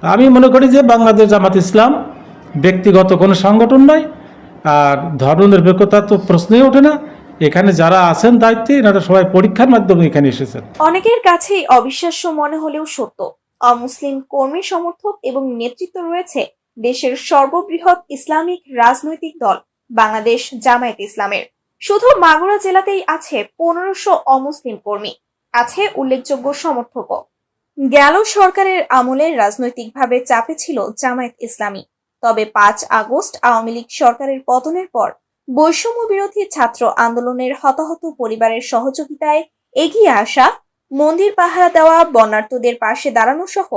আমি মনে করি যে বাংলাদেশ জামাত ইসলাম ব্যক্তিগত কোনো সংগঠন নয়, আর ধর্মনিরপেক্ষতা তো প্রশ্নই ওঠে না। এখানে যারা আছেন দায়িত্বে, এনারা সবাই পরীক্ষার মাধ্যমে এখানে এসেছেন। অনেকের কাছেই অবিশ্বাস্য মনে হলেও সত্য, অমুসলিম কর্মী সমর্থক এবং নেতৃত্ব রয়েছে দেশের সর্ববৃহৎ ইসলামিক রাজনৈতিক দল বাংলাদেশ জামায়াত ইসলামের। শুধু মাগুরা জেলাতেই আছে 1500 অমুসলিম কর্মী, আছে উল্লেখযোগ্য সমর্থকও। গেল সরকারের আমলে রাজনৈতিকভাবে চাপে ছিল জামায়াত ইসলামী, তবে 5 আগস্ট আওয়ামী লীগ সরকারের পতনের পর বৈষম্য বিরোধী ছাত্র আন্দোলনের হতাহত পরিবারের সহযোগিতায় এগিয়ে আসা, মন্দির পাহারা দেওয়া, বন্যার্তদের পাশে দাঁড়ানো সহ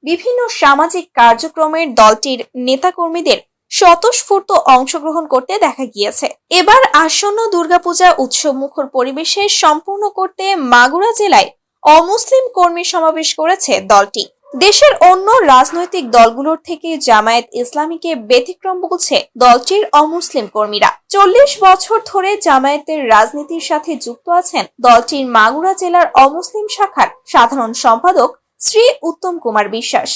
বিভিন্ন সামাজিক কার্যক্রমের দলটির নেতাকর্মীদের স্বতঃস্ফূর্ত অংশগ্রহণ করতে দেখা গিয়েছে। এবার আসন্ন দুর্গাপূজা উৎসবমুখর পরিবেশে সম্পূর্ণ করতে মাগুরা জেলায় অমুসলিম কর্মী সমাবেশ করেছে দলটি। দেশের অন্য রাজনৈতিক দলগুলোর থেকে জামায়াত ইসলামীকে ব্যতিক্রম বলছে দলটির অমুসলিম কর্মীরা। 40 বছর ধরে জামায়াতের রাজনীতির সাথে যুক্ত আছেন দলটির মাগুরা জেলার অমুসলিম শাখার সাধারণ সম্পাদক শ্রী উত্তম কুমার বিশ্বাস।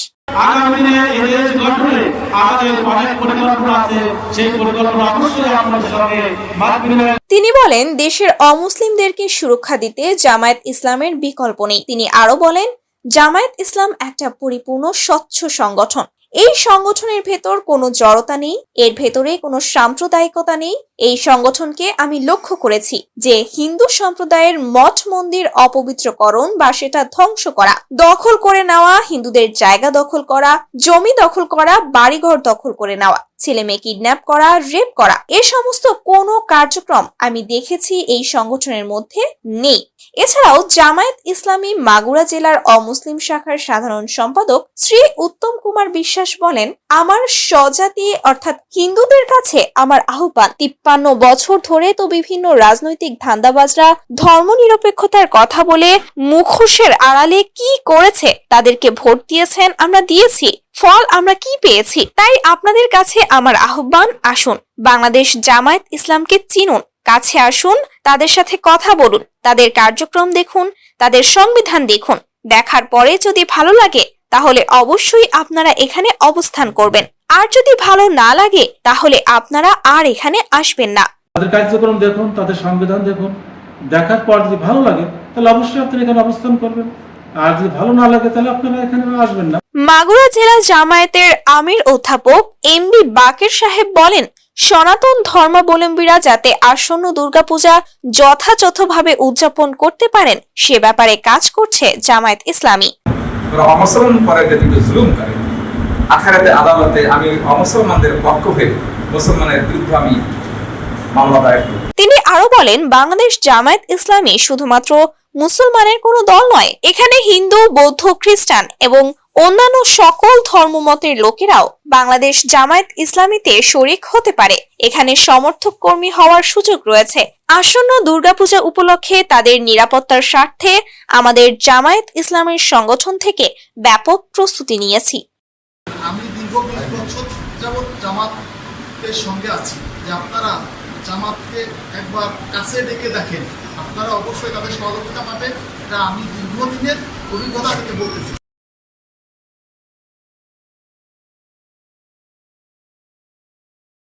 তিনি বলেন, দেশের অমুসলিমদেরকে সুরক্ষা দিতে জামায়াত ইসলামের বিকল্প নেই। তিনি আরো বলেন, জামায়াত ইসলাম একটা পরিপূর্ণ স্বচ্ছ সংগঠন। এই সংগঠনের ভেতর কোনো জড়তা নেই, এর ভেতরে কোনো সাম্প্রদায়িকতা নেই। এই সংগঠনকে আমি লক্ষ্য করেছি যে হিন্দু সম্প্রদায়ের মঠ মন্দির অপবিত্রকরণ বা সেটা ধ্বংস করা, দখল করে নেওয়া, হিন্দুদের জায়গা দখল করা, জমি দখল করা, বাড়িঘর দখল করে নেওয়া, ছেলে মেয়ে কিডন্যাপ করা, রেপ করা, এ সমস্ত কোনো কার্যক্রম আমি দেখেছি এই সংগঠনের মধ্যে নেই। এছাড়াও জামায়াত ইসলামী মাগুরা জেলার অমুসলিম শাখার সাধারণ সম্পাদক শ্রী উত্তম কুমার বিশ্বাস বলেন, আমার স্বজাতি অর্থাৎ হিন্দুদের কাছে আমার আহ্বান, 53 বছর ধরে তো বিভিন্ন রাজনৈতিক ধান্দাবাজরা ধর্মনিরপেক্ষতার কথা বলে মুখোশের আড়ালে কি করেছে, তাদেরকে ভোট দিয়েছেন, আমরা দিয়েছি, ফল আমরা কি পেয়েছি। তাই আপনাদের কাছে আমার আহ্বান, আসুন বাংলাদেশ জামায়াত ইসলামকে চিনুন, কাছে আসুন, তাদের সাথে কথা বলুন, তাদের কার্যক্রম দেখুন, তাদের সংবিধান দেখুন। দেখার পরে যদি ভালো লাগে তাহলে অবশ্যই আপনারা এখানে অবস্থান করবেন, আর যদি ভালো না লাগে তাহলে আপনারা আর এখানে আসবেন না। তাদের কার্যক্রম দেখুন, তাদের সংবিধান দেখুন, দেখার পর যদি ভালো লাগে তাহলে অবশ্যই আপনারা এখানে অবস্থান করবেন, আর যদি ভালো না লাগে তাহলে আপনারা এখানে আসবেন না। মাগুরা জেলা জামায়াতের আমির অধ্যাপক এমবি বাকের সাহেব বলেন, সনাতন ধর্মাবলম্বীরা যাতে আসন্ন দুর্গাপূজা যথাযথভাবে উদযাপন করতে পারেন সে ব্যাপারে কাজ করছে জামায়াত ইসলামী। অমুসলমান পরে যেটুকু জুলুম করে, আখিরাতে আদালতে আমি অমুসলমানদের পক্ষ হয়ে মুসলমানের বিরুদ্ধে আমি মামলা দায়ের করব। তিনি আরো বলেন, বাংলাদেশ জামায়াত ইসলামী শুধুমাত্র মুসলমানের কোনো দল নয়, এখানে হিন্দু, বৌদ্ধ, খ্রিস্টান এবং অন্যান্য সকল ধর্মমতের লোকেরাও বাংলাদেশ জামায়াত ইসলামীতে শরিক হতে পারে। এখানে সমর্থক কর্মী হওয়ার সুযোগ রয়েছে। আসন্ন দুর্গাপূজা উপলক্ষে তাদের নিরাপত্তার স্বার্থে আমাদের জামায়াত ইসলামের সংগঠন থেকে ব্যাপক প্রস্তুতি নিয়েছি। আমি দীর্ঘ 20 বছর যাবৎ জামাতের সঙ্গে আছি, যে আপনারা জামাতকে একবার কাছে ডেকে দেখেন, আপনারা অবশ্যই তাদের সহযোগিতা পাবেন। এটা আমি দীর্ঘদিনের অভিজ্ঞতা থেকে বলতেছি।